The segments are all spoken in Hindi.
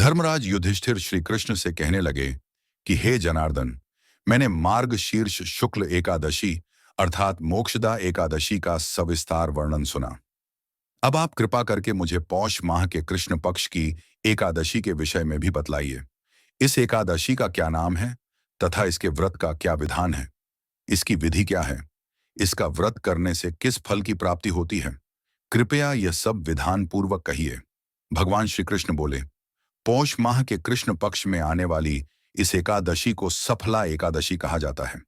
धर्मराज युधिष्ठिर श्री कृष्ण से कहने लगे कि हे जनार्दन, मैंने मार्ग शीर्ष शुक्ल एकादशी अर्थात मोक्षदा एकादशी का सविस्तार वर्णन सुना। अब आप कृपा करके मुझे पौष माह के कृष्ण पक्ष की एकादशी के विषय में भी बतलाइए। इस एकादशी का क्या नाम है तथा इसके व्रत का क्या विधान है? इसकी विधि क्या है? इसका व्रत करने से किस फल की प्राप्ति होती है? कृपया यह सब विधान पूर्वक कहिए। भगवान श्री कृष्ण बोले, पौष माह के कृष्ण पक्ष में आने वाली इस एकादशी को सफला एकादशी कहा जाता है।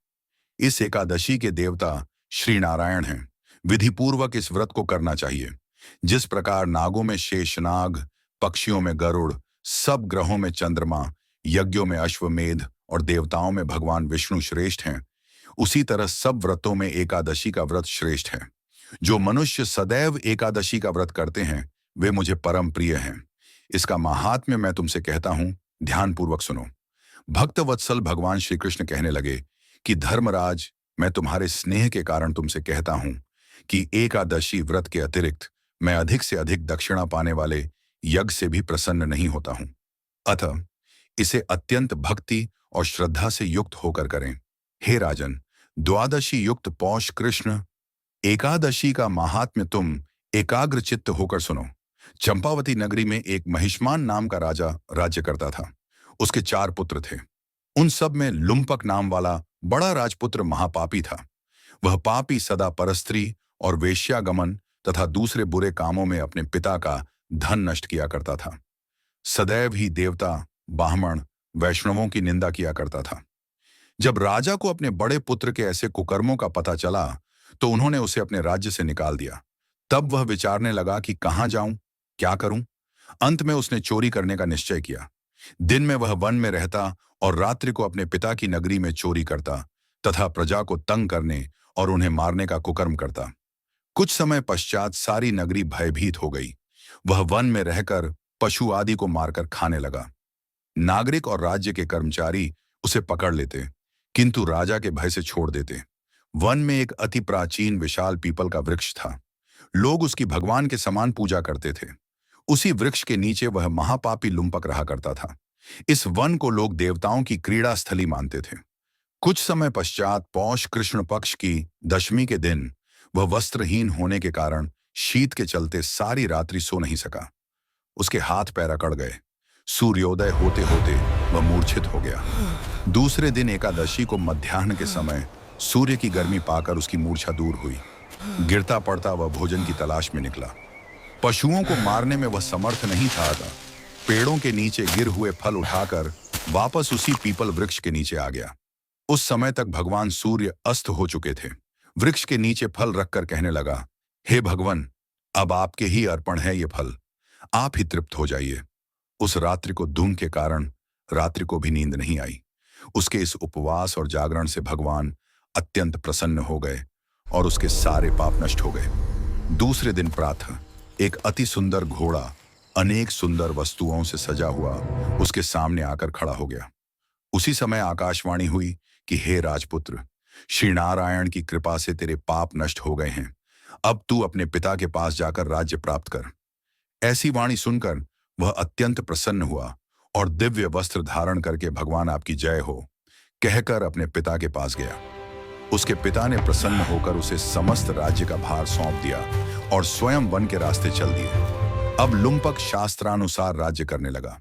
इस एकादशी के देवता श्री नारायण हैं। विधिपूर्वक इस व्रत को करना चाहिए। जिस प्रकार नागों में शेषनाग, पक्षियों में गरुड़, सब ग्रहों में चंद्रमा, यज्ञों में अश्वमेध और देवताओं में भगवान विष्णु श्रेष्ठ हैं, उसी तरह सब व्रतों में एकादशी का व्रत श्रेष्ठ है। जो मनुष्य सदैव एकादशी का व्रत करते हैं वे मुझे परम प्रिय हैं। इसका महात्म्य मैं तुमसे कहता हूं, ध्यानपूर्वक सुनो। भक्त वत्सल भगवान श्री कृष्ण कहने लगे कि धर्मराज, मैं तुम्हारे स्नेह के कारण तुमसे कहता हूं कि एकादशी व्रत के अतिरिक्त मैं अधिक से अधिक दक्षिणा पाने वाले यज्ञ से भी प्रसन्न नहीं होता हूं। अतः इसे अत्यंत भक्ति और श्रद्धा से युक्त होकर करें। हे राजन, द्वादशी युक्त पौष कृष्ण एकादशी का महात्म्य तुम एकाग्र चित्त होकर सुनो। चंपावती नगरी में एक महिष्मान नाम का राजा राज्य करता था। उसके 4 पुत्र थे। उन सब में लुम्पक नाम वाला बड़ा राजपुत्र महापापी था। वह पापी सदा परस्त्री और वेश्यागमन तथा दूसरे बुरे कामों में अपने पिता का धन नष्ट किया करता था। सदैव ही देवता, ब्राह्मण, वैष्णवों की निंदा किया करता था। जब राजा को अपने बड़े पुत्र के ऐसे कुकर्मों का पता चला तो उन्होंने उसे अपने राज्य से निकाल दिया। तब वह विचारने लगा कि कहां जाऊं, क्या करूं। अंत में उसने चोरी करने का निश्चय किया। दिन में वह वन में रहता और रात्रि को अपने पिता की नगरी में चोरी करता तथा प्रजा को तंग करने और उन्हें मारने का कुकर्म करता। कुछ समय पश्चात सारी नगरी भयभीत हो गई। वह वन में रहकर पशु आदि को मारकर खाने लगा। नागरिक और राज्य के कर्मचारी उसे पकड़ लेते, किंतु राजा के भय से छोड़ देते। वन में एक अति प्राचीन विशाल पीपल का वृक्ष था। लोग उसकी भगवान के समान पूजा करते थे। उसी वृक्ष के नीचे वह महापापी लुम्पक रहा करता था। इस वन को लोग देवताओं की क्रीड़ा स्थली मानते थे। कुछ समय पश्चात पौष कृष्ण पक्ष की दशमी के दिन वह वस्त्रहीन होने के कारण शीत के चलते सारी रात्रि सो नहीं सका। उसके हाथ पैर अकड़ गए। सूर्योदय होते होते वह मूर्छित हो गया। दूसरे दिन एकादशी को मध्याह्न के समय सूर्य की गर्मी पाकर उसकी मूर्छा दूर हुई। गिरता पड़ता वह भोजन की तलाश में निकला। पशुओं को मारने में वह समर्थ नहीं था। पेड़ों के नीचे गिर हुए फल उठाकर वापस उसी पीपल वृक्ष के नीचे आ गया। उस समय तक भगवान सूर्य अस्त हो चुके थे। वृक्ष के नीचे फल रखकर कहने लगा, हे भगवान, अब आपके ही अर्पण है ये फल, आप ही तृप्त हो जाइए। उस रात्रि को धूम के कारण रात्रि को भी नींद नहीं आई। उसके इस उपवास और जागरण से भगवान अत्यंत प्रसन्न हो गए और उसके सारे पाप नष्ट हो गए। दूसरे दिन प्रातः एक अति सुंदर घोड़ा अनेक सुंदर वस्तुओं से सजा हुआ उसके सामने आकर खड़ा हो गया। उसी समय आकाशवाणी हुई कि हे राजपुत्र, श्री नारायण की कृपा से तेरे पाप नष्ट हो गए हैं। अब तू अपने पिता के पास जाकर राज्य प्राप्त कर। ऐसी वाणी सुनकर वह अत्यंत प्रसन्न हुआ और दिव्य वस्त्र धारण करके भगवान आपकी जय हो कहकर अपने पिता के पास गया। उसके पिता ने प्रसन्न होकर उसे समस्त राज्य का भार सौंप दिया और स्वयं वन के रास्ते चल दिए। अब लुम्पक शास्त्रानुसार राज्य करने लगा।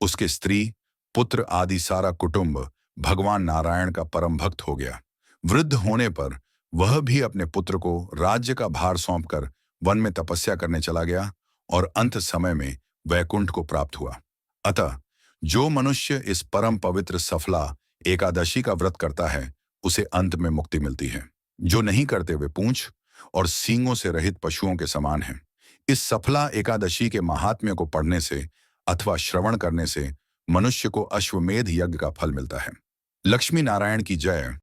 उसके स्त्री, पुत्र आदि सारा कुटुंब भगवान नारायण का परम भक्त हो गया। वृद्ध होने पर वह भी अपने पुत्र को राज्य का भार सौंपकर वन में तपस्या करने चला गया और अंत समय में वैकुंठ को प्राप्त हुआ। अतः जो मनुष्य इस परम पवित्र सफला एकादशी का व्रत करता है उसे अंत में मुक्ति मिलती है। जो नहीं करते वे पूंछ और सींगों से रहित पशुओं के समान हैं। इस सफला एकादशी के महात्म्य को पढ़ने से अथवा श्रवण करने से मनुष्य को अश्वमेध यज्ञ का फल मिलता है। लक्ष्मी नारायण की जय।